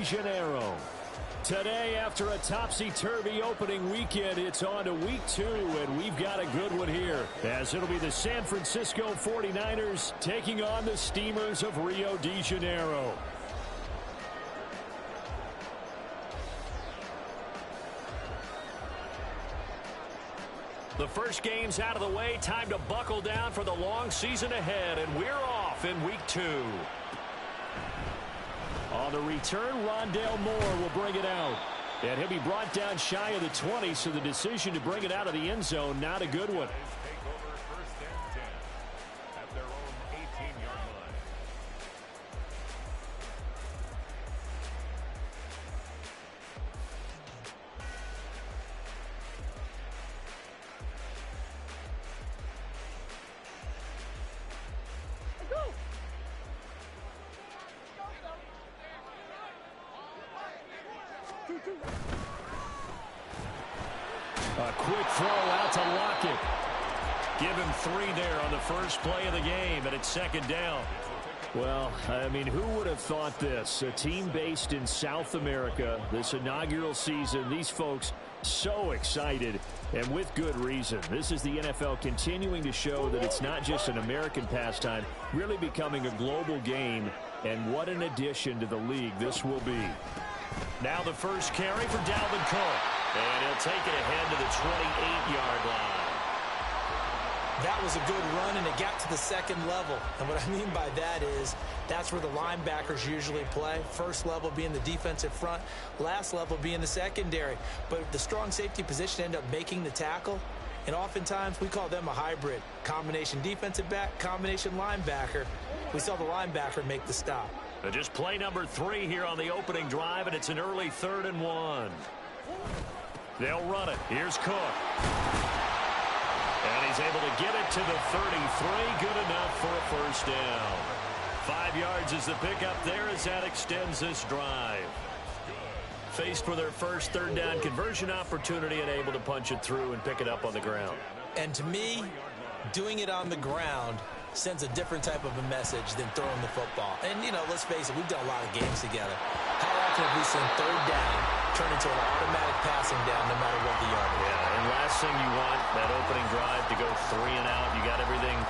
de Janeiro. Today, after a topsy-turvy opening weekend, it's on to week 2, and we've got a good one here, as it'll be the San Francisco 49ers taking on the Steamers of Rio de Janeiro. The first game's out of the way. Time to buckle down for the long season ahead, and we're off in week 2. On the return, Rondale Moore will bring it out. And he'll be brought down shy of the 20, so the decision to bring it out of the end zone, not a good one. Take over first and 10 at their own 18-yard line. A quick throw out to Lockett. Give him 3 there on the first play of the game, and it's second down. Well, I mean, who would have thought this? A team based in South America, this inaugural season, these folks so excited, and with good reason. This is the NFL continuing to show that it's not just an American pastime, really becoming a global game, and what an addition to the league this will be. Now the first carry for Dalvin Cook. And he'll take it ahead to the 28-yard line. That was a good run, and it got to the second level. And what I mean by that is that's where the linebackers usually play. First level being the defensive front, last level being the secondary. But the strong safety position ended up making the tackle. And oftentimes we call them a hybrid. Combination defensive back, combination linebacker. We saw the linebacker make the stop. Just play number 3 here on the opening drive, and it's an early 3rd and 1. They'll run it. Here's Cook. And he's able to get it to the 33. Good enough for a first down. 5 yards is the pickup there as that extends this drive. Faced with their first 3rd down conversion opportunity and able to punch it through and pick it up on the ground. And to me, doing it on the ground sends a different type of a message than throwing the football. And, you know, let's face it, we've done a lot of games together. How often have we seen 3rd down turn into an automatic passing down no matter what the yardage? Yeah, and last thing you want, that opening drive to go 3 and out. You got everything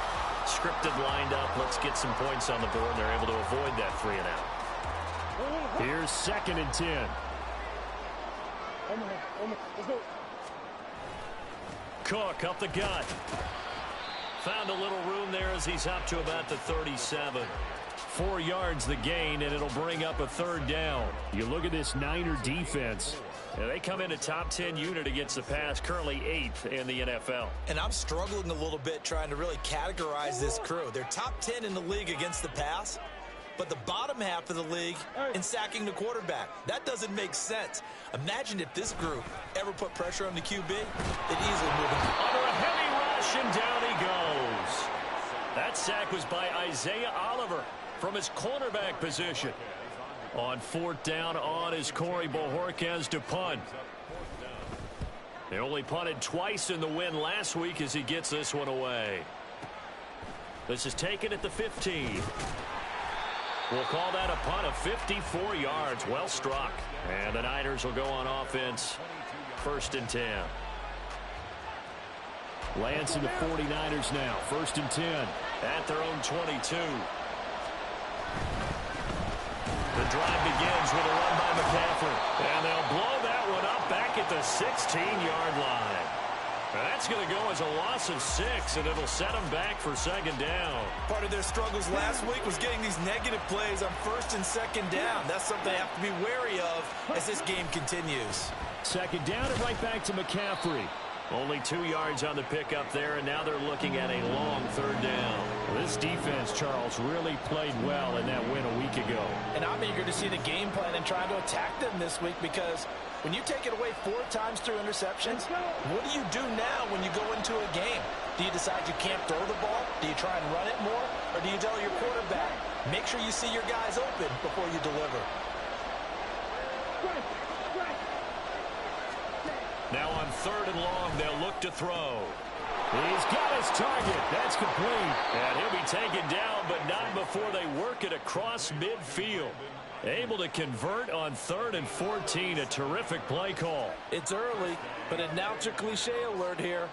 scripted, lined up. Let's get some points on the board. They're able to avoid that 3 and out. Here's 2nd and 10. Cook up the gut. Found a little room there as he's up to about the 37. 4 yards the gain, and it'll bring up a 3rd down. You look at this Niner defense. They come in a top 10 unit against the pass, currently 8th in the NFL. And I'm struggling a little bit trying to really categorize this crew. They're top 10 in the league against the pass, but the bottom half of the league in sacking the quarterback. That doesn't make sense. Imagine if this group ever put pressure on the QB, they'd easily move him. Under a heavy rush, and down he goes. That sack was by Isaiah Oliver from his cornerback position. On 4th down on is Corey Bojorquez to punt. They only punted twice in the win last week as he gets this one away. This is taken at the 15. We'll call that a punt of 54 yards. Well struck. And the Niners will go on offense. 1st and 10. Lance and the 49ers now. 1st and 10 at their own 22. The drive begins with a run by McCaffrey. And they'll blow that one up back at the 16-yard line. Now that's going to go as a loss of 6, and it'll set them back for 2nd down. Part of their struggles last week was getting these negative plays on 1st and 2nd down. That's something they have to be wary of as this game continues. 2nd down and right back to McCaffrey. Only 2 yards on the pickup there, and now they're looking at a long 3rd down. Well, this defense, Charles, really played well in that win a week ago. And I'm eager to see the game plan and try to attack them this week, because when you take it away 4 times through interceptions, what do you do now when you go into a game? Do you decide you can't throw the ball? Do you try and run it more? Or do you tell your quarterback, make sure you see your guys open before you deliver? Now on 3rd and long, they'll look to throw. He's got his target. That's complete. And he'll be taken down, but not before they work it across midfield. Able to convert on 3rd and 14. A terrific play call. It's early, but announcer cliche alert here.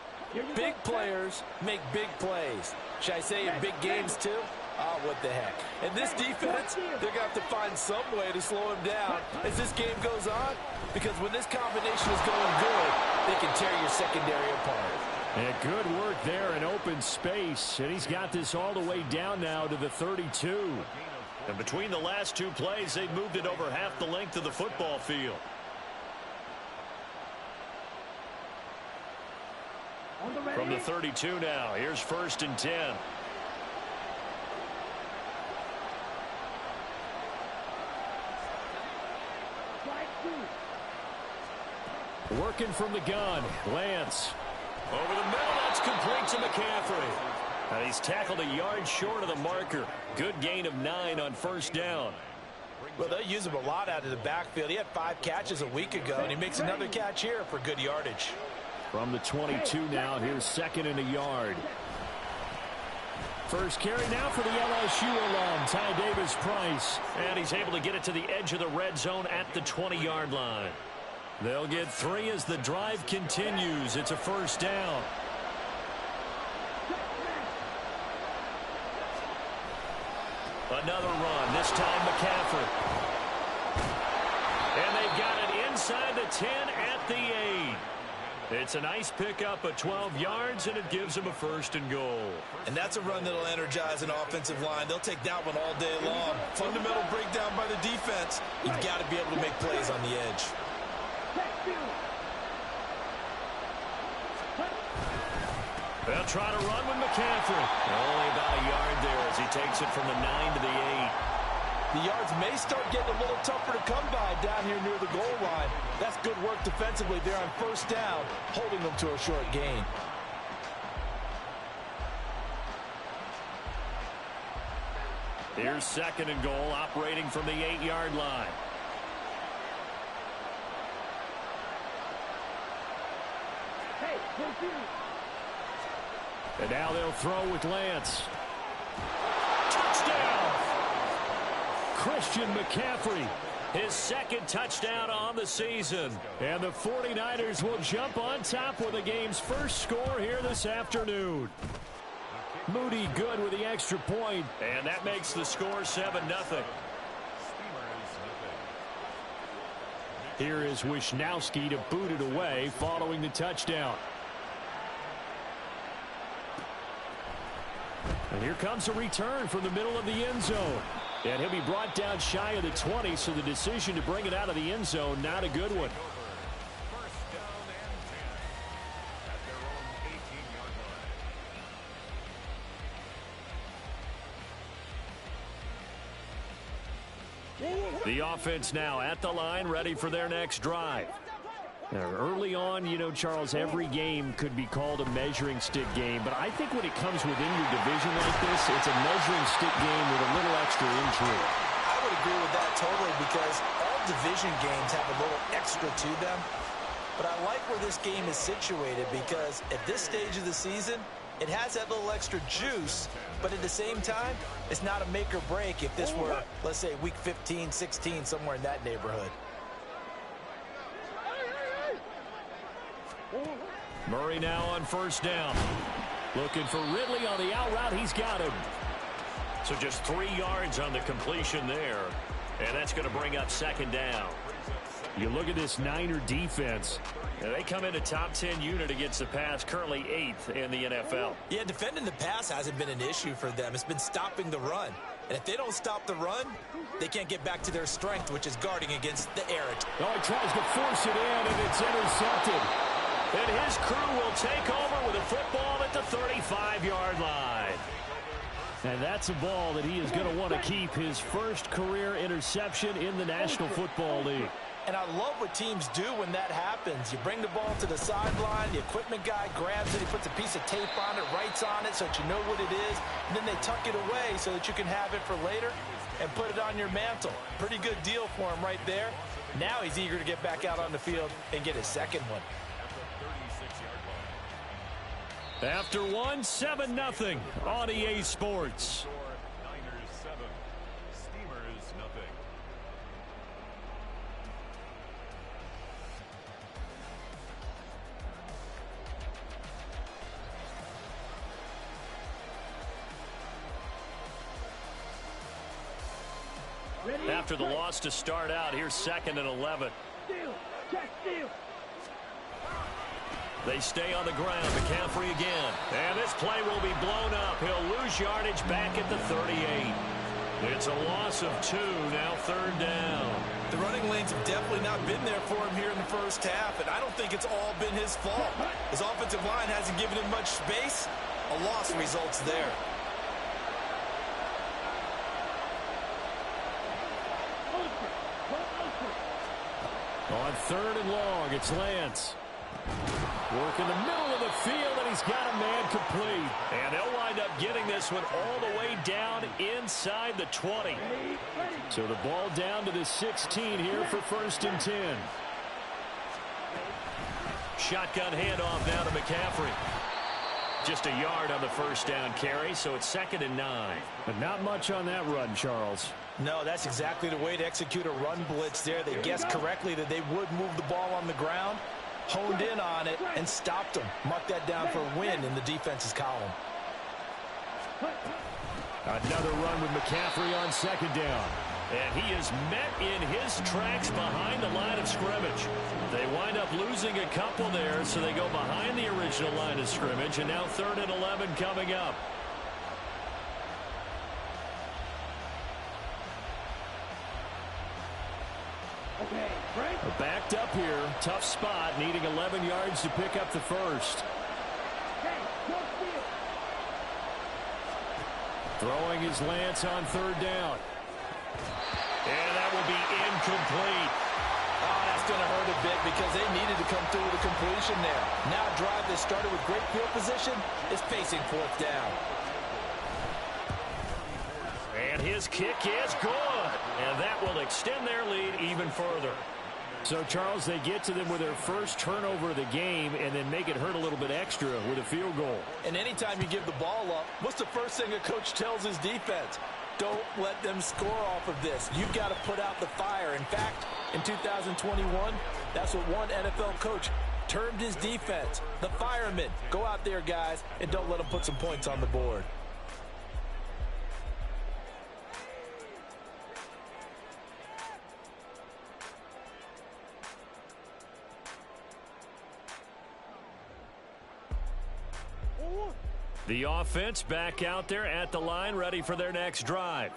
Big players make big plays. Should I say in big games too? Oh, what the heck. And this defense, they're going to have to find some way to slow him down as this game goes on. Because when this combination is going good, they can tear your secondary apart. And good work there in open space. And he's got this all the way down now to the 32. And between the last two plays, they've moved it over half the length of the football field. From the 32 now, here's 1st and 10. Working from the gun, Lance. Over the middle, that's complete to McCaffrey. And he's tackled a yard short of the marker. Good gain of 9 on 1st down. Well, they use him a lot out of the backfield. He had 5 catches a week ago, and he makes another catch here for good yardage. From the 22 now, here's 2nd and a yard. First carry now for the LSU alum, Ty Davis-Price. And he's able to get it to the edge of the red zone at the 20-yard line. They'll get 3 as the drive continues. It's a 1st down. Another run, this time McCaffrey. And they've got it inside the 10 at the 8. It's a nice pickup of 12 yards, and it gives them a 1st and goal. And that's a run that'll energize an offensive line. They'll take that one all day long. Fundamental breakdown by the defense. You've got to be able to make plays on the edge. They'll try to run with McCaffrey. Only about a yard there as he takes it from the 9 to the 8. The yards may start getting a little tougher to come by down here near the goal line. That's good work defensively there on 1st down, holding them to a short gain. Here's 2nd and goal, operating from the 8-yard line. And now they'll throw with Lance. Touchdown! Christian McCaffrey, his 2nd touchdown on the season. And the 49ers will jump on top with the game's first score here this afternoon. Moody good with the extra point, and that makes the score 7-0. Here is Wisnowski to boot it away following the touchdown. And here comes a return from the middle of the end zone. And he'll be brought down shy of the 20, so the decision to bring it out of the end zone, not a good one. The offense now at the line, ready for their next drive. Now, early on, you know, Charles, every game could be called a measuring stick game, but I think when it comes within your division like this, it's a measuring stick game with a little extra intrigue. I would agree with that totally, because all division games have a little extra to them. But I like where this game is situated, because at this stage of the season, it has that little extra juice, but at the same time, it's not a make or break if this were, let's say, week 15, 16, somewhere in that neighborhood. Murray now on 1st down. Looking for Ridley on the out route. He's got him. So just 3 yards on the completion there. And that's going to bring up 2nd down. You look at this Niner defense. They come in a top 10 unit against the pass, currently 8th in the NFL. Yeah, defending the pass hasn't been an issue for them. It's been stopping the run. And if they don't stop the run, they can't get back to their strength, which is guarding against the air. Oh, he tries to force it in, and it's intercepted. And his crew will take over with a football at the 35-yard line. And that's a ball that he is going to want to keep, his first career interception in the National Football League. And I love what teams do when that happens. You bring the ball to the sideline, the equipment guy grabs it, he puts a piece of tape on it, writes on it so that you know what it is, and then they tuck it away so that you can have it for later and put it on your mantle. Pretty good deal for him right there. Now he's eager to get back out on the field and get his 2nd one. After one, 7-0 on EA Sports. after the loss to start out. Here's 2nd and 11. They stay on the ground. McCaffrey again. And this play will be blown up. He'll lose yardage back at the 38. It's a loss of 2, now 3rd down. The running lanes have definitely not been there for him here in the first half, and I don't think it's all been his fault. His offensive line hasn't given him much space. A loss results there. On 3rd and long, it's Lance. Work in the middle of the field, and he's got a man complete. And they'll wind up getting this one all the way down inside the 20. So the ball down to the 16 here for 1st and 10. Shotgun handoff now to McCaffrey. Just a yard on the 1st down carry, so it's 2nd and 9. But not much on that run, Charles. No, that's exactly the way to execute a run blitz there. They guessed correctly that they would move the ball on the ground, honed in on it, and stopped them. Mark that down for a win in the defense's column. Another run with McCaffrey on 2nd down. And he is met in his tracks behind the line of scrimmage. They wind up losing a couple there, so they go behind the original line of scrimmage, and now 3rd and 11 coming up. Backed up here, tough spot, needing 11 yards to pick up the 1st. Throwing his Lance on 3rd down. And that will be incomplete. Oh, that's going to hurt a bit because they needed to come through with a completion there. Now a drive that started with great field position is facing 4th down. And his kick is good. And that will extend their lead even further. So, Charles, they get to them with their first turnover of the game and then make it hurt a little bit extra with a field goal. And anytime you give the ball up, what's the first thing a coach tells his defense? Don't let them score off of this. You've got to put out the fire. In fact, in 2021, that's what one NFL coach termed his defense. The firemen. Go out there, guys, and don't let them put some points on the board. The offense back out there at the line, ready for their next drive.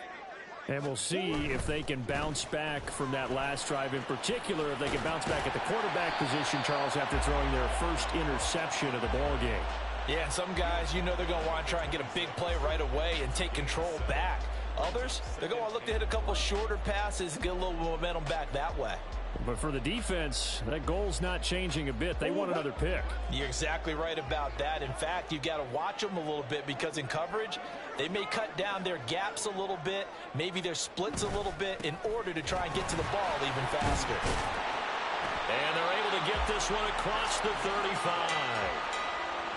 And we'll see if they can bounce back from that last drive, in particular, if they can bounce back at the quarterback position, Charles, after throwing their first interception of the ball game. Yeah, some guys, you know they're going to want to try and get a big play right away and take control back. Others, they're going to look to hit a couple shorter passes and get a little momentum back that way. But for the defense, that goal's not changing a bit. They want another pick. You're exactly right about that. In fact, you've got to watch them a little bit because in coverage, they may cut down their gaps a little bit, maybe their splits a little bit in order to try and get to the ball even faster. And they're able to get this one across the 35.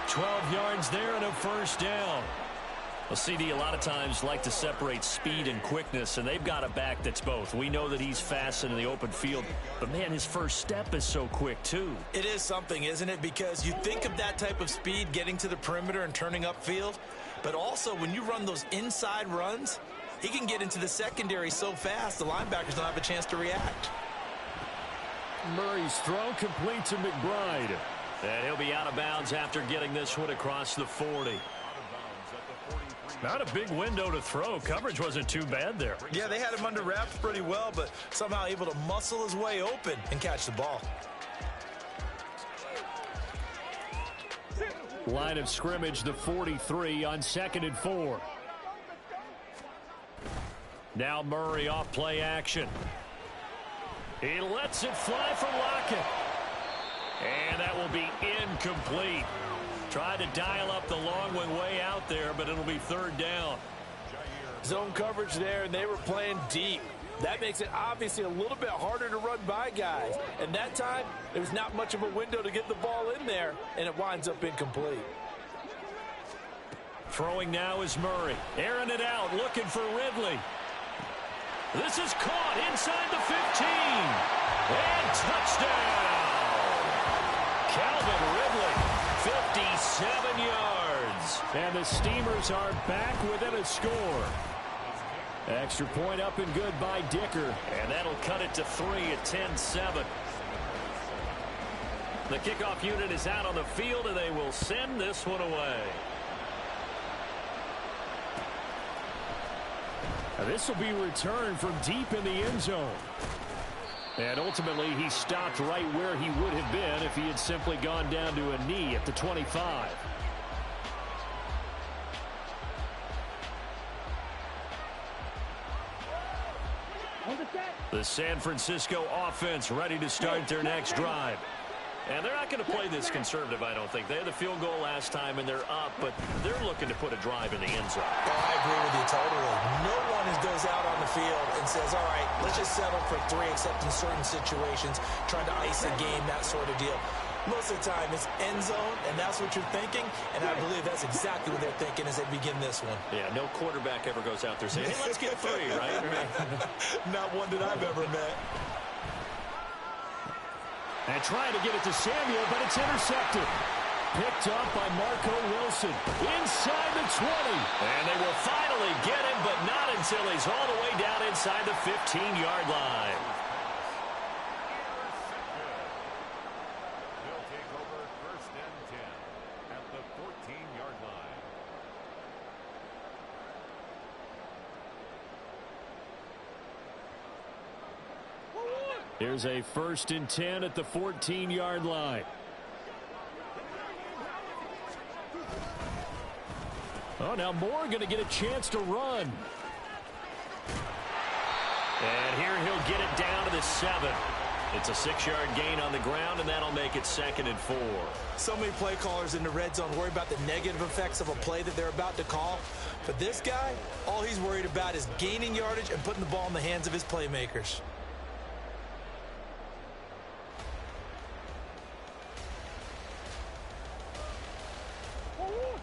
12 yards there and a 1st down. Well, CD a lot of times like to separate speed and quickness, and they've got a back that's both. We know that he's fast in the open field, but, man, his first step is so quick, too. It is something, isn't it? Because you think of that type of speed getting to the perimeter and turning upfield, but also when you run those inside runs, he can get into the secondary so fast the linebackers don't have a chance to react. Murray's throw complete to McBride. And he'll be out of bounds after getting this one across the 40. Not a big window to throw. Coverage wasn't too bad there. Yeah, they had him under wraps pretty well, but somehow able to muscle his way open and catch the ball. Line of scrimmage, the 43 on 2nd and 4. Now Murray off play action. He lets it fly for Lockett. And that will be incomplete. Tried to dial up the long one way out there, but it'll be 3rd down. Zone coverage there, and they were playing deep. That makes it obviously a little bit harder to run by guys. And that time, there was not much of a window to get the ball in there, and it winds up incomplete. Throwing now is Murray. Airing it out, looking for Ridley. This is caught inside the 15. And touchdown! Calvin Ridley, 57 yards. And the Steamers are back within a score. Extra point up and good by Dicker. And that'll cut it to 3 at 10-7. The kickoff unit is out on the field, and they will send this one away. Now this will be returned from deep in the end zone. And ultimately, he stopped right where he would have been if he had simply gone down to a knee at the 25. The San Francisco offense ready to start their next drive. And they're not going to play this conservative, I don't think. They had the field goal last time, and they're up, but they're looking to put a drive in the end zone. Oh, I agree with you totally. No one goes out on the field and says, all right, let's just settle for 3, except in certain situations, trying to ice a game, that sort of deal. Most of the time, it's end zone, and that's what you're thinking, and I believe that's exactly what they're thinking as they begin this one. Yeah, no quarterback ever goes out there saying, hey, let's get 3, right? Not one that I've ever met. And trying to get it to Samuel, but it's intercepted. Picked up by Marco Wilson. Inside the 20. And they will finally get him, but not until he's all the way down inside the 15-yard line. They'll take over 1st and 10 at the 14-yard line. Here's a 1st and 10 at the 14-yard line. Oh, now Moore going to get a chance to run. And here he'll get it down to the 7. It's a 6-yard gain on the ground, and that'll make it 2nd and 4. So many play callers in the red zone worry about the negative effects of a play that they're about to call. But this guy, all he's worried about is gaining yardage and putting the ball in the hands of his playmakers.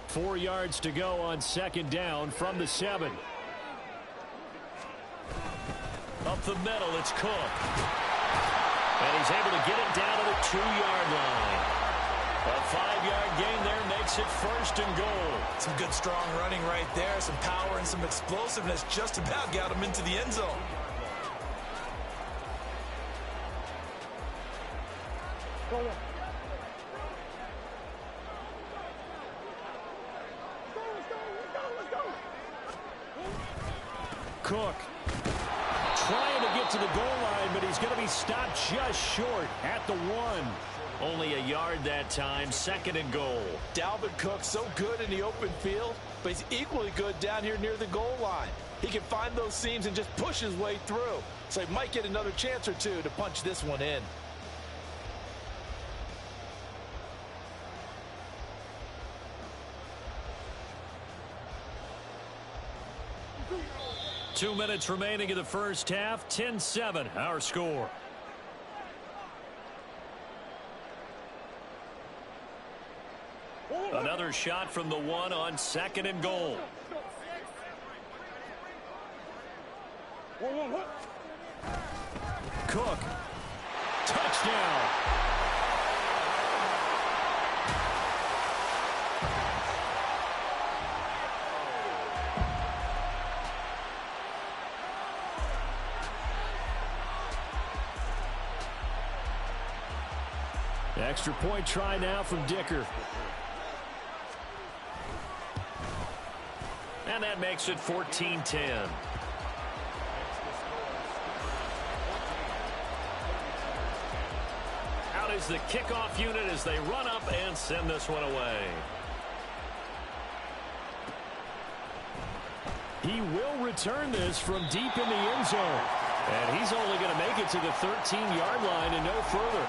4 yards to go on 2nd down from the 7. Up the middle, it's Cook. And he's able to get it down to the 2-yard line. A 5-yard gain there makes it 1st and goal. Some good strong running right there. Some power and some explosiveness just about got him into the end zone. Cook trying to get to the goal line, but he's going to be stopped just short at the 1. Only a yard that time, 2nd and goal. Dalvin Cook so good in the open field, but he's equally good down here near the goal line. He can find those seams and just push his way through. So he might get another chance or two to punch this one in. Two minutes remaining in the first half. 10-7, our score. Another shot from the 1 on 2nd and goal. Cook. Touchdown. Extra point try now from Dicker. And that makes it 14-10. Out is the kickoff unit as they run up and send this one away. He will return this from deep in the end zone. And he's only going to make it to the 13-yard line and no further.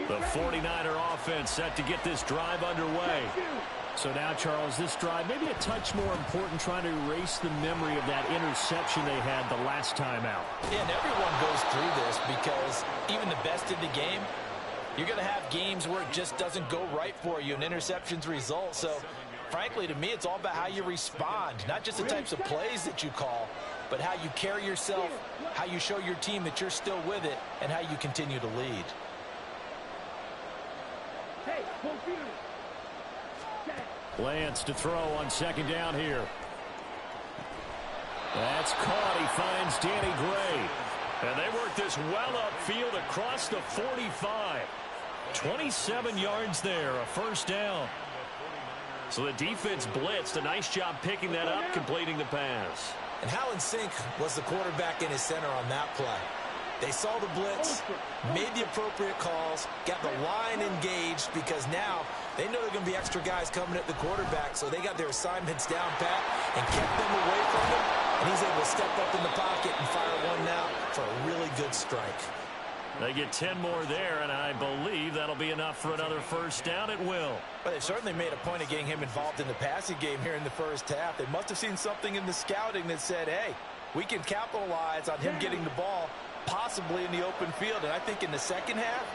The 49er offense set to get this drive underway. So now, Charles, this drive maybe a touch more important, trying to erase the memory of that interception they had the last time out. Yeah, and everyone goes through this because even the best in the game, you're going to have games where it just doesn't go right for you and interceptions result. So, frankly, to me, it's all about how you respond, not just the types of plays that you call, but how you carry yourself, how you show your team that you're still with it, and how you continue to lead. Lance to throw on second down here. That's caught. He finds Danny Gray. And they work this well upfield across the 45. 27 yards there, a first down. So the defense blitzed. A nice job picking that up, completing the pass. And how in sync was the quarterback in his center on that play? They saw the blitz, made the appropriate calls, got the line engaged because now they know there are going to be extra guys coming at the quarterback, so they got their assignments down pat and kept them away from him, and he's able to step up in the pocket and fire one now for a really good strike. They get 10 more there, and I believe that'll be enough for another first down. It will. But they certainly made a point of getting him involved in the passing game here in the first half. They must have seen something in the scouting that said, hey, we can capitalize on him getting the ball possibly in the open field. And I think in the second half,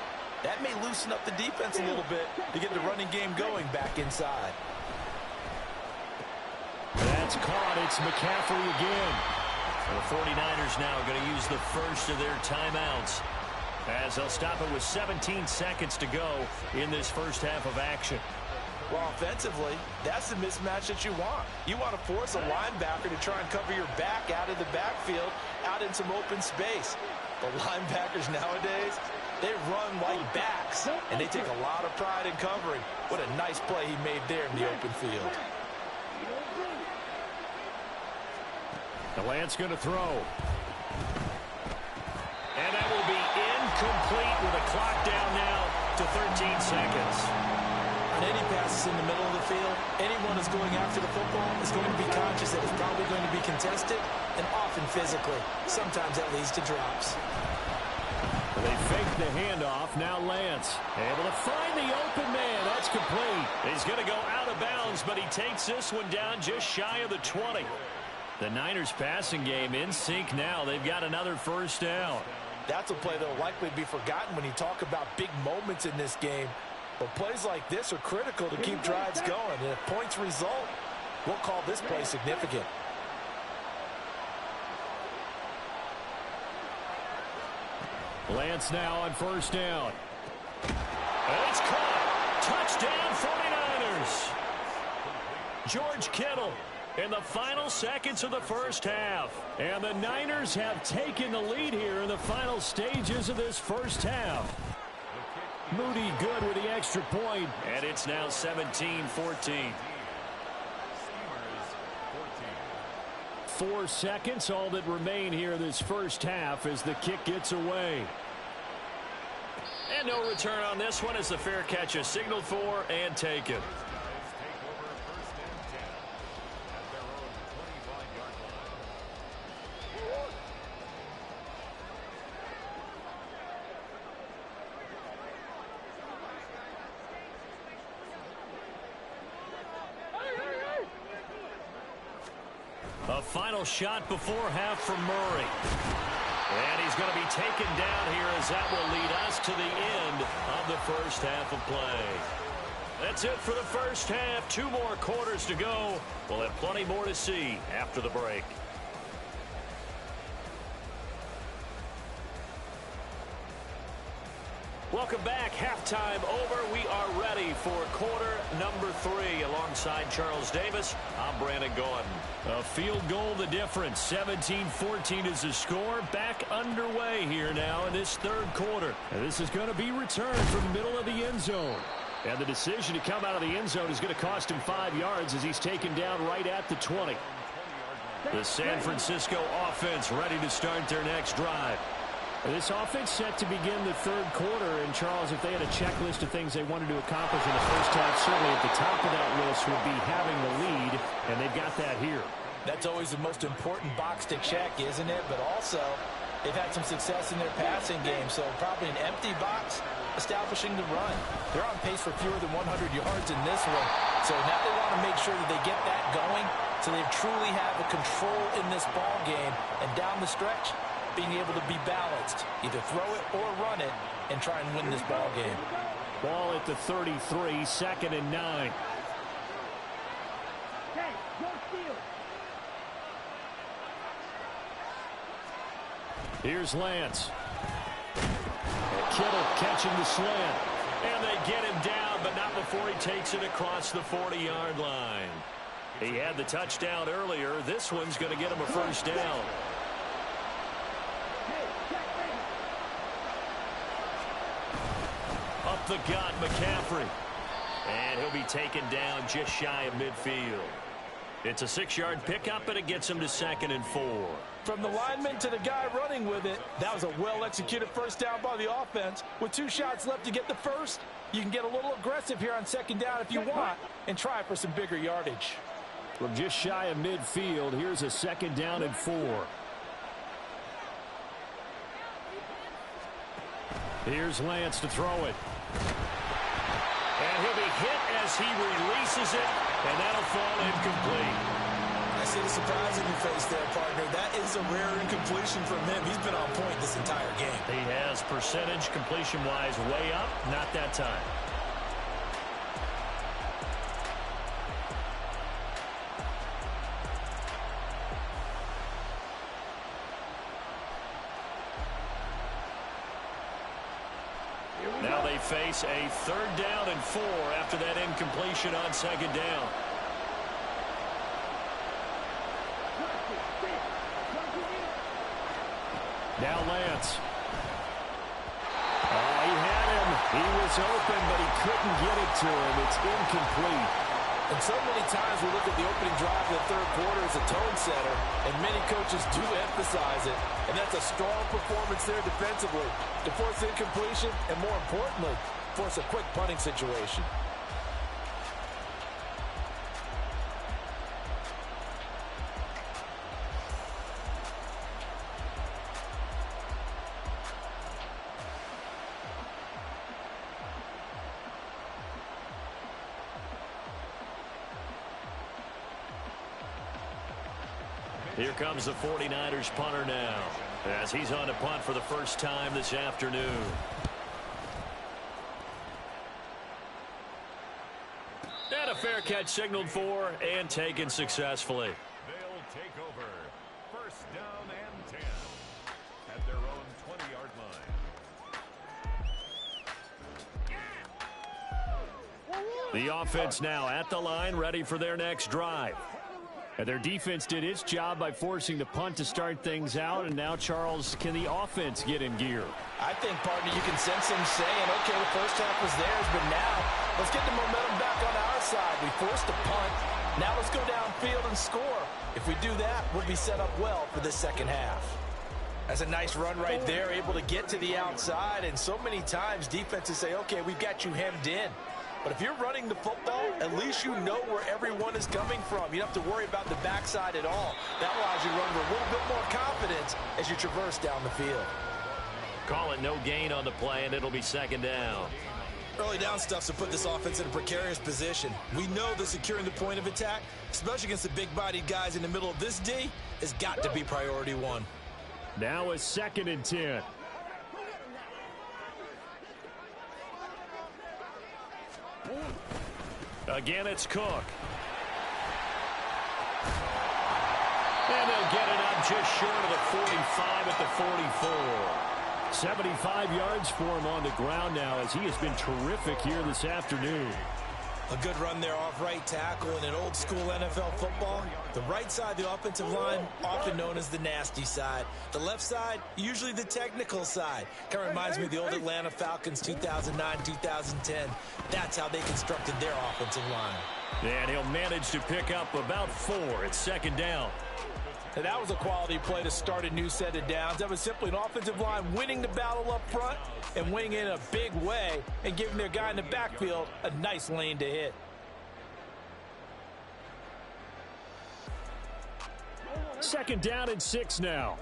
that may loosen up the defense a little bit to get the running game going back inside. That's caught. It's McCaffrey again. The 49ers now going to use the first of their timeouts as they'll stop it with 17 seconds to go in this first half of action. Well, offensively, that's the mismatch that you want. You want to force a linebacker to try and cover your back out of the backfield, out in some open space. The linebackers nowadays, they run like backs, and they take a lot of pride in covering. What a nice play he made there in the open field. The Lance going to throw. And that will be incomplete with a clock down now to 13 seconds. On any passes in the middle of the field, anyone who's going after the football is going to be conscious that it's probably going to be contested and often physically. Sometimes that leads to drops. They fake the handoff. Now Lance able to find the open man. That's complete. He's going to go out of bounds, but he takes this one down just shy of the 20. The Niners passing game in sync now. They've got another first down. That's a play that will likely be forgotten when you talk about big moments in this game. But plays like this are critical to keep drives going. And if points result, we'll call this play significant. Lance now on first down. And it's caught. Touchdown 49ers. George Kittle in the final seconds of the first half. And the Niners have taken the lead here in the final stages of this first half. Moody good with the extra point, and it's now 17-14. 4 seconds, all that remain here this first half as the kick gets away. And no return on this one as the fair catch is signaled for and taken. A final shot before half from Murray. And he's going to be taken down here as that will lead us to the end of the first half of play. That's it for the first half. 2 more quarters to go. We'll have plenty more to see after the break. Welcome back. Halftime over. We are ready for quarter number 3. Alongside Charles Davis, I'm Brandon Gordon. A field goal the difference. 17-14 is the score. Back underway here now in this third quarter. And this is going to be returned from the middle of the end zone. And the decision to come out of the end zone is going to cost him 5 yards as he's taken down right at the 20. The San Francisco offense ready to start their next drive. This offense set to begin the third quarter, and Charles, if they had a checklist of things they wanted to accomplish in the first half, certainly at the top of that list would be having the lead, and they've got that here. That's always the most important box to check, isn't it? But also, they've had some success in their passing game, so probably an empty box establishing the run. They're on pace for fewer than 100 yards in this one, so now they want to make sure that they get that going so they truly have a control in this ball game, and down the stretch, being able to be balanced, either throw it or run it, and try and win this ball game. Ball at the 33, 2nd and 9. Here's Lance. Kittle catching the slant. And they get him down but not before he takes it across the 40-yard line. He had the touchdown earlier. This one's going to get him a first down. Up the gut, McCaffrey. And he'll be taken down just shy of midfield. It's a 6-yard pickup, and it gets him to 2nd and 4. From the lineman to the guy running with it, that was a well-executed first down by the offense. With 2 shots left to get the first, you can get a little aggressive here on 2nd down if you want and try for some bigger yardage. From just shy of midfield, here's a 2nd down and 4. Here's Lance to throw it. And he'll be hit as he releases it, and that'll fall incomplete. I see the surprise in your face there, partner. That is a rare incompletion from him. He's been on point this entire game. He has percentage completion-wise way up, not that time. Now they face a 3rd down and 4 after that incompletion on 2nd down. Now Lance. Oh, he had him. He was open, but he couldn't get it to him. It's incomplete. And so many times we look at the opening drive of the 3rd quarter as a tone setter, and many coaches do emphasize it. And that's a strong performance there defensively to force incompletion and, more importantly, force a quick punting situation. Here comes the 49ers punter now, as he's on to punt for the first time this afternoon. And a fair catch signaled for and taken successfully. They'll take over. First down and 10 at their own 20-yard line. The offense now at the line, ready for their next drive. And their defense did its job by forcing the punt to start things out. And now, Charles, can the offense get in gear? I think, partner, you can sense them saying, okay, the first half was theirs, but now let's get the momentum back on our side. We forced a punt. Now let's go downfield and score. If we do that, we'll be set up well for this second half. That's a nice run right there, able to get to the outside. And so many times defenses say, okay, we've got you hemmed in. But if you're running the football, at least you know where everyone is coming from. You don't have to worry about the backside at all. That allows you to run with a little bit more confidence as you traverse down the field. Call it no gain on the play, and it'll be 2nd down. Early down stuff's to put this offense in a precarious position. We know that securing the point of attack, especially against the big-bodied guys in the middle of this D, has got to be priority 1. Now a 2nd and 10. Again, it's Cook. And they'll get it up just short of the 45 at the 44. 75 yards for him on the ground now, as he has been terrific here this afternoon. A good run there off right tackle. In an old school NFL football, the right side of the offensive line, often known as the nasty side. The left side, usually the technical side. Kind of reminds me of the old Atlanta Falcons 2009-2010. That's how they constructed their offensive line. And he'll manage to pick up about 4. It's 2nd down. And that was a quality play to start a new set of downs. That was simply an offensive line winning the battle up front and winning in a big way and giving their guy in the backfield a nice lane to hit. Second down and 6 now.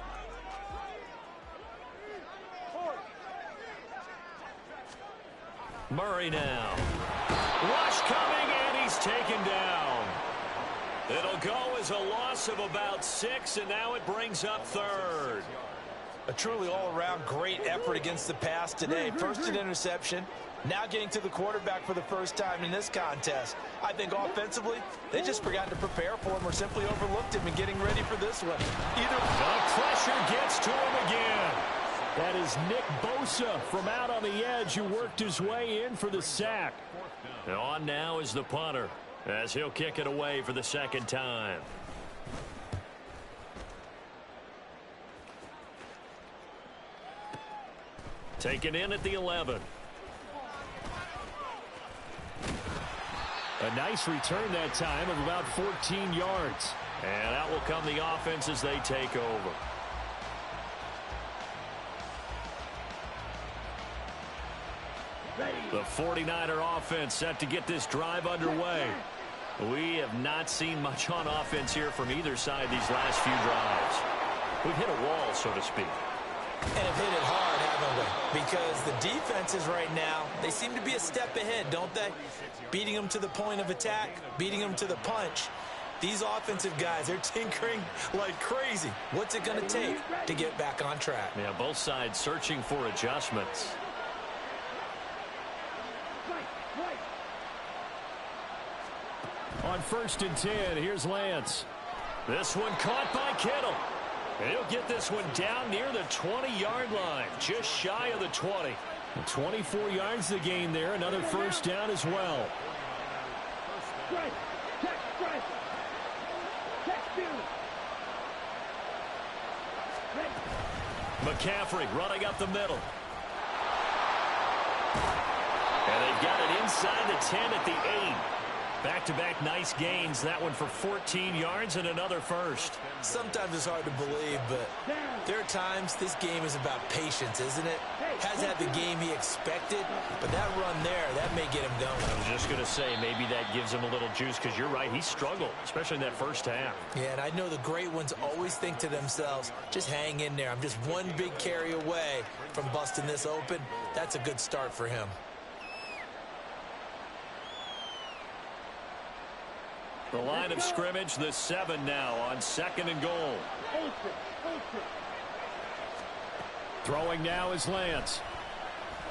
Murray now. Rush coming, and he's taken down. It'll go as a loss of about 6, and now it brings up 3rd. A truly all-around great effort against the pass today. First an interception, now getting to the quarterback for the first time in this contest. I think offensively, they just forgot to prepare for him or simply overlooked him in getting ready for this one. The pressure gets to him again. That is Nick Bosa from out on the edge who worked his way in for the sack. And on now is the punter as he'll kick it away for the second time. Taken in at the 11. A nice return that time of about 14 yards. And out will come the offense as they take over. The 49er offense set to get this drive underway. We have not seen much on offense here from either side these last few drives. We've hit a wall, so to speak. And have hit it hard, haven't we? Because the defenses right now, they seem to be a step ahead, don't they? Beating them to the point of attack, beating them to the punch. These offensive guys, they're tinkering like crazy. What's it going to take to get back on track? Yeah, both sides searching for adjustments. On 1st and 10, here's Lance. This one caught by Kittle. And he'll get this one down near the 20-yard line, just shy of the 20. 24 yards to gain there, another first down as well. McCaffrey running up the middle. And they've got it inside the 10 at the 8. Back-to-back nice gains. That one for 14 yards and another first. Sometimes it's hard to believe, but there are times this game is about patience, isn't it? Hasn't had the game he expected, but that run there, that may get him going. I was just going to say, maybe that gives him a little juice, because you're right, he struggled, especially in that first half. Yeah, and I know the great ones always think to themselves, just hang in there. I'm just one big carry away from busting this open. That's a good start for him. The line of scrimmage, the 7 now on 2nd and goal. Throwing now is Lance.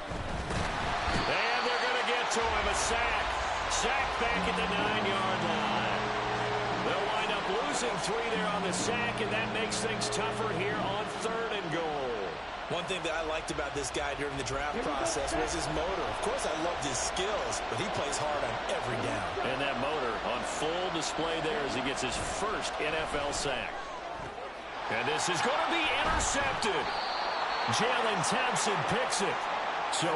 And they're going to get to him. A sack. Sack back at the 9-yard line. They'll wind up losing 3 there on the sack, and that makes things tougher here on 3rd and goal. One thing that I liked about this guy during the draft process was his motor. Of course, I loved his skills, but he plays hard on every down. And that motor on full display there as he gets his first NFL sack. And this is going to be intercepted. Jalen Thompson picks it. So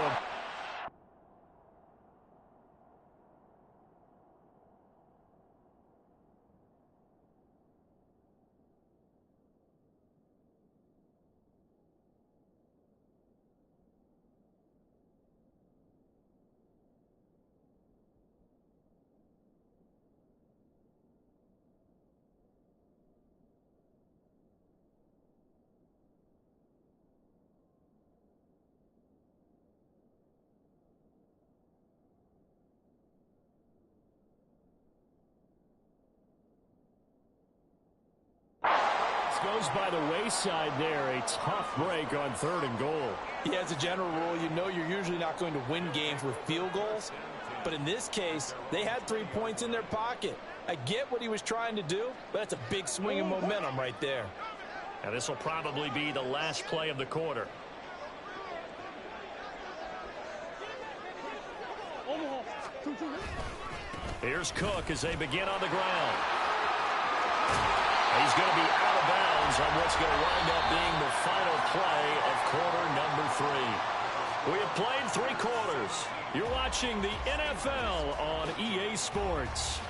goes by the wayside there. A tough break on 3rd and goal. Yeah, as a general rule, you know you're usually not going to win games with field goals. But in this case, they had 3 points in their pocket. I get what he was trying to do, but that's a big swing of momentum right there. And this will probably be the last play of the quarter. Here's Cook as they begin on the ground. He's going to be out of bounds on what's going to wind up being the final play of quarter number 3. We have played 3 quarters. You're watching the NFL on EA Sports.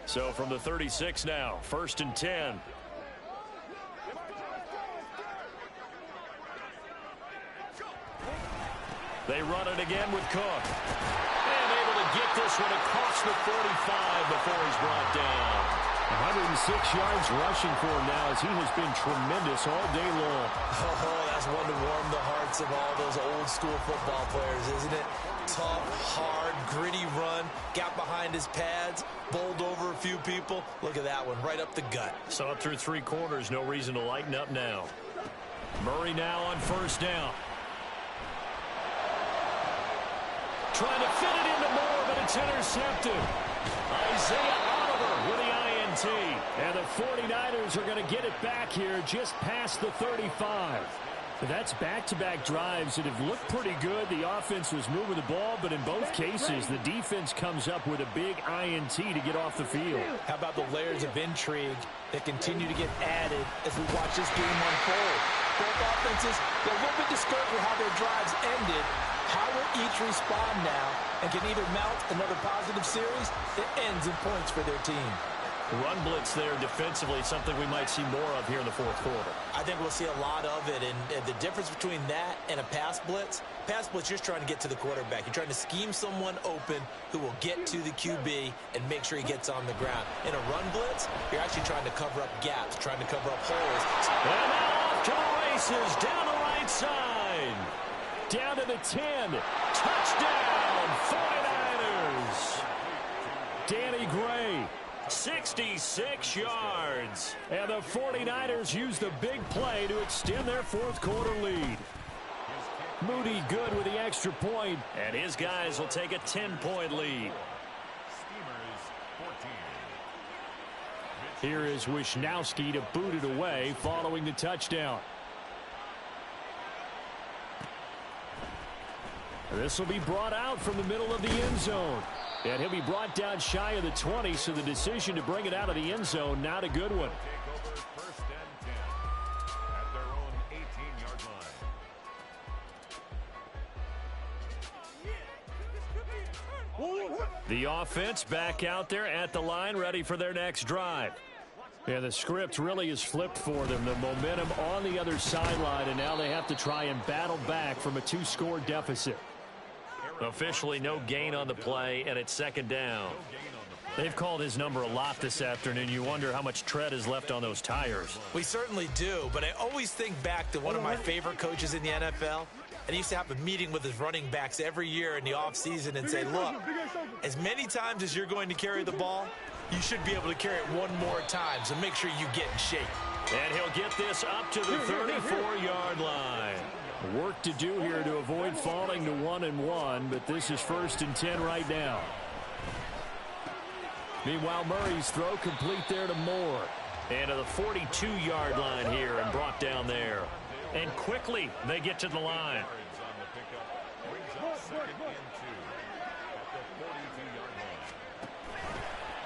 So from the 36 now, 1st and 10. They run it again with Cook. And able to get this one across the 45 before he's brought down. 106 yards rushing for him now as he has been tremendous all day long. Oh, that's one to warm the hearts of all those old school football players, isn't it? Tough, hard, gritty run, got behind his pads, bowled over a few people. Look at that one, right up the gut. So up through 3 quarters, no reason to lighten up now. Murray now on first down. Trying to fit it into Moore, but it's intercepted. Isaiah Oliver with the INT. And the 49ers are going to get it back here just past the 35. That's back-to-back drives that have looked pretty good. The offense was moving the ball, but in both cases, the defense comes up with a big INT to get off the field. How about the layers of intrigue that continue to get added as we watch this game unfold? Both offenses, they're a little bit discouraged with how their drives ended. How will each respond now and can either mount another positive series that ends in points for their team? Run blitz there defensively, something we might see more of here in the fourth quarter. I think we'll see a lot of it, and the difference between that and a pass blitz, you're just trying to get to the quarterback. You're trying to scheme someone open who will get to the QB and make sure he gets on the ground. In a run blitz, you're actually trying to cover up gaps, trying to cover up holes. And now off to the races, down the right side. Down to the 10. Touchdown, 49ers. Danny Gray, 66 yards. And the 49ers use the big play to extend their fourth quarter lead. Moody good with the extra point, and his guys will take a 10-point lead. Here is Wisnowski to boot it away following the touchdown. This will be brought out from the middle of the end zone. And he'll be brought down shy of the 20, so the decision to bring it out of the end zone, not a good one. First and 10 at their own 18-yard line. The offense back out there at the line, ready for their next drive. And the script really is flipped for them. The momentum on the other sideline, and now they have to try and battle back from a 2-score deficit. Officially no gain on the play, and it's second down. They've called his number a lot this afternoon. You wonder how much tread is left on those tires. We certainly do, but I always think back to one of my favorite coaches in the NFL. And he used to have a meeting with his running backs every year in the offseason and say, look, as many times as you're going to carry the ball, you should be able to carry it one more time, so make sure you get in shape. And he'll get this up to the 34-yard line. Work to do here to avoid falling to 1-1, but this is 1st and 10 right now. Meanwhile, Murray's throw complete there to Moore. And to the 42-yard line here and brought down there. And quickly they get to the line.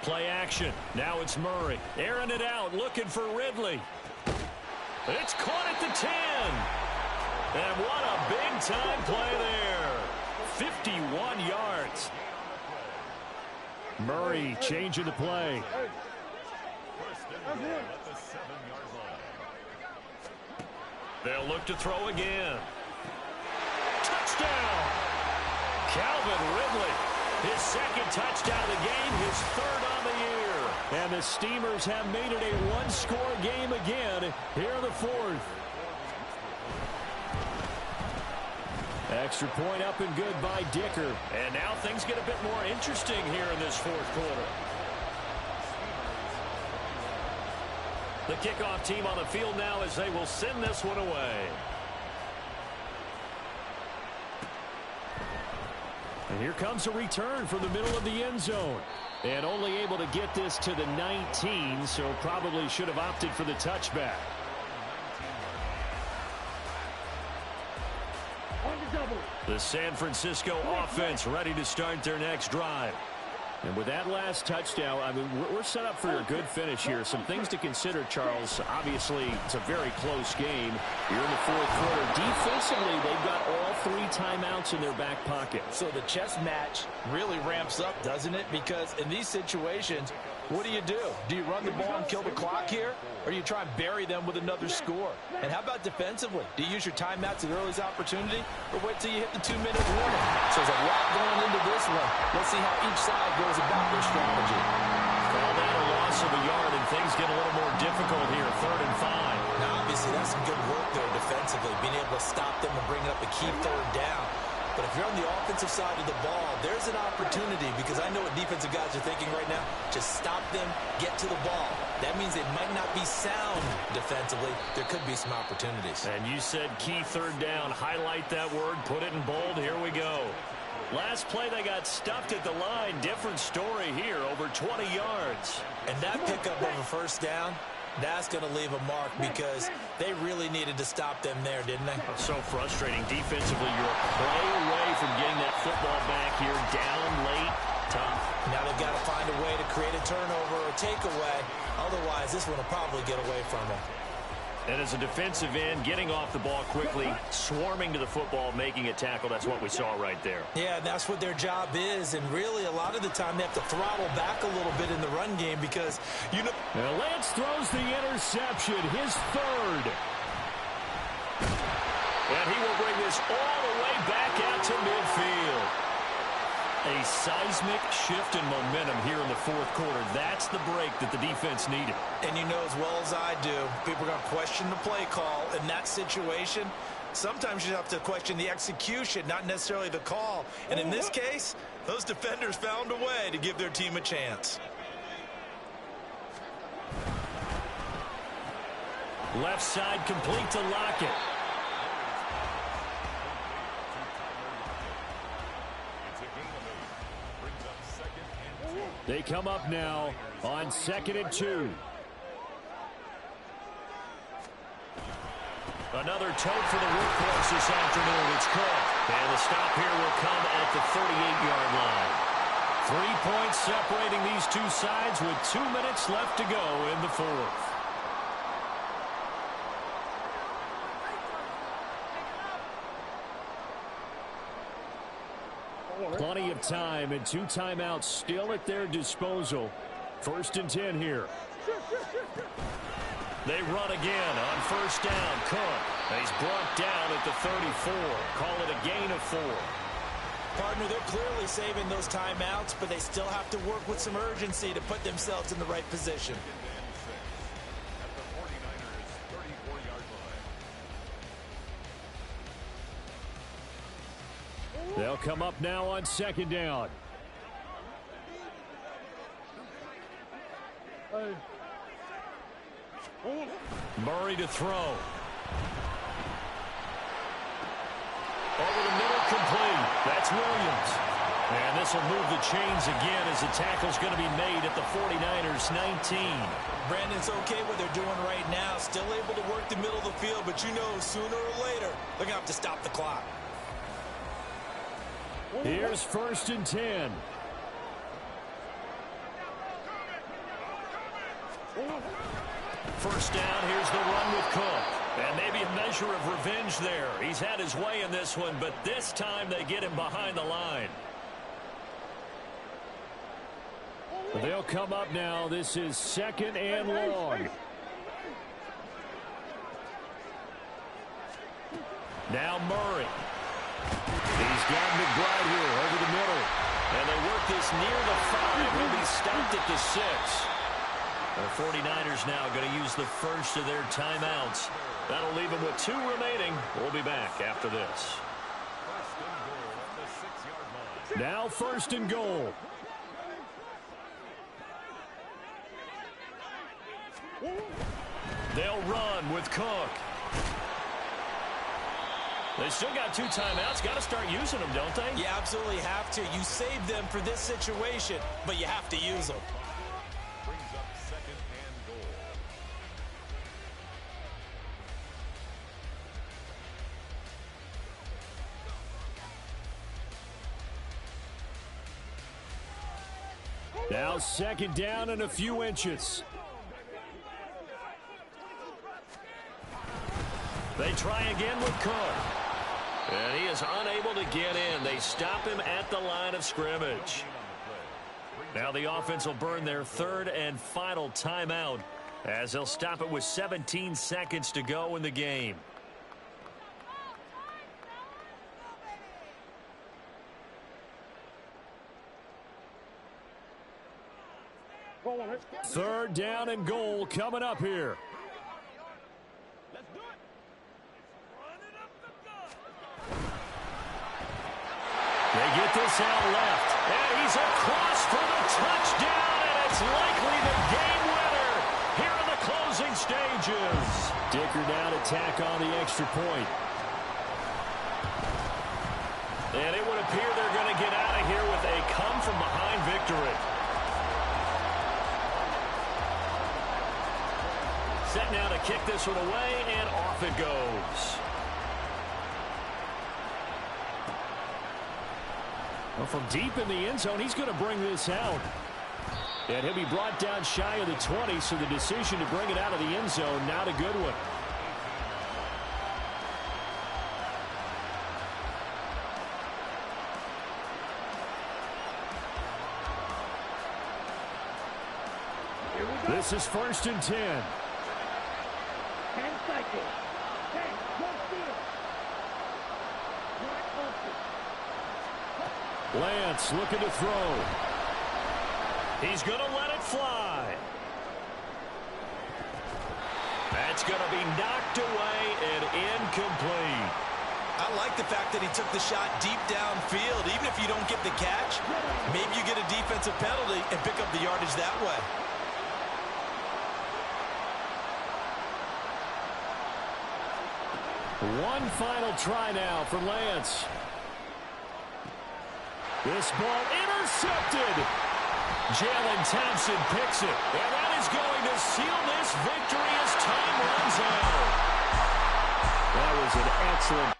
Play action. Now it's Murray. Airing it out, looking for Ridley. It's caught at the 10. And what a big-time play there. 51 yards. Murray changing the play. They'll look to throw again. Touchdown! Calvin Ridley. His second touchdown of the game, his third on the year. And the Steamers have made it a one-score game again here in the fourth. Extra point up and good by Dicker. And now things get a bit more interesting here in this fourth quarter. The kickoff team on the field now as they will send this one away. And here comes a return from the middle of the end zone. And only able to get this to the 19, so probably should have opted for the touchback. The San Francisco offense ready to start their next drive. And with that last touchdown, I mean, we're set up for a good finish here. Some things to consider, Charles. Obviously, it's a very close game. You're in the fourth quarter. Defensively, they've got all 3 timeouts in their back pocket. So the chess match really ramps up, doesn't it? Because in these situations, what do? Do you run the ball and kill the clock here? Or do you try and bury them with another score? And how about defensively? Do you use your timeouts at earliest opportunity? Or wait till you hit the 2-minute warning? So there's a lot going into this one. Let's see how each side goes about their strategy. Call that a loss of a yard, and things get a little more difficult here. 3rd and 5. Now, obviously, that's some good work there defensively, being able to stop them and bring up a key 3rd down. But if you're on the offensive side of the ball, there's an opportunity, because I know what defensive guys are thinking right now. Just stop them, get to the ball. That means they might not be sound defensively. There could be some opportunities. And you said key 3rd down. Highlight that word. Put it in bold. Here we go. Last play, they got stuffed at the line. Different story here. Over 20 yards. And that pickup of a 1st down, that's going to leave a mark, because they really needed to stop them there, didn't they? So frustrating. Defensively, you're a play away from getting that football back here. Down late. Tough. Now they've got to find a way to create a turnover or takeaway. Otherwise, this one will probably get away from them. And as a defensive end, getting off the ball quickly, swarming to the football, making a tackle, that's what we saw right there. Yeah, that's what their job is. And really, a lot of the time, they have to throttle back a little bit in the run game, because, you know... Now Lance throws the interception, his 3rd. And he will bring this all the way back out to midfield. A seismic shift in momentum here in the 4th quarter. That's the break that the defense needed. And you know as well as I do, people are going to question the play call in that situation. Sometimes you have to question the execution, not necessarily the call. And in this case, those defenders found a way to give their team a chance. Left side complete to Lockett. They come up now on 2nd and 2. Another tote for the workhorse this afternoon. It's Cook. And the stop here will come at the 38-yard line. 3 points separating these two sides with 2 minutes left to go in the 4th. Plenty of time and 2 timeouts still at their disposal. 1st and 10 here. They run again on 1st down. Cook. He's brought down at the 34. Call it a gain of 4. Partner, they're clearly saving those timeouts, but they still have to work with some urgency to put themselves in the right position. They'll come up now on 2nd down. Murray to throw. Over the middle, complete. That's Williams. And this will move the chains again as the tackle's going to be made at the 49ers 19. Brandon, it's okay what they're doing right now. Still able to work the middle of the field, but you know sooner or later they're going to have to stop the clock. Here's 1st and 10. First down, here's the run with Cook. And maybe a measure of revenge there. He's had his way in this one, but this time they get him behind the line. They'll come up now. This is 2nd and long. Now Murray. He's got McBride here over the middle. And they work this near the 5. He'll be stopped at the 6. The 49ers now going to use the first of their timeouts. That'll leave them with 2 remaining. We'll be back after this. Now 1st and goal. They'll run with Cook. They still got 2 timeouts. Got to start using them, don't they? You absolutely have to. You save them for this situation, but you have to use them. Brings up 2nd and goal. Now 2nd down and a few inches. They try again with Cook. And he is unable to get in. They stop him at the line of scrimmage. Now the offense will burn their 3rd and final timeout as they'll stop it with 17 seconds to go in the game. Third down and goal coming up here. They get this out left, and he's across for the touchdown, and it's likely the game winner here in the closing stages. Dicker now to tack on the extra point. And it would appear they're going to get out of here with a come-from-behind victory. Set now to kick this one away, and off it goes. Well, from deep in the end zone, he's going to bring this out. And he'll be brought down shy of the 20, so the decision to bring it out of the end zone, not a good one. This is 1st and 10. 10 seconds. 10, don't feel. Lance looking to throw. He's going to let it fly. That's going to be knocked away and incomplete. I like the fact that he took the shot deep downfield. Even if you don't get the catch, maybe you get a defensive penalty and pick up the yardage that way. One final try now for Lance. This ball intercepted. Jalen Thompson picks it. And that is going to seal this victory as time runs out. That was an excellent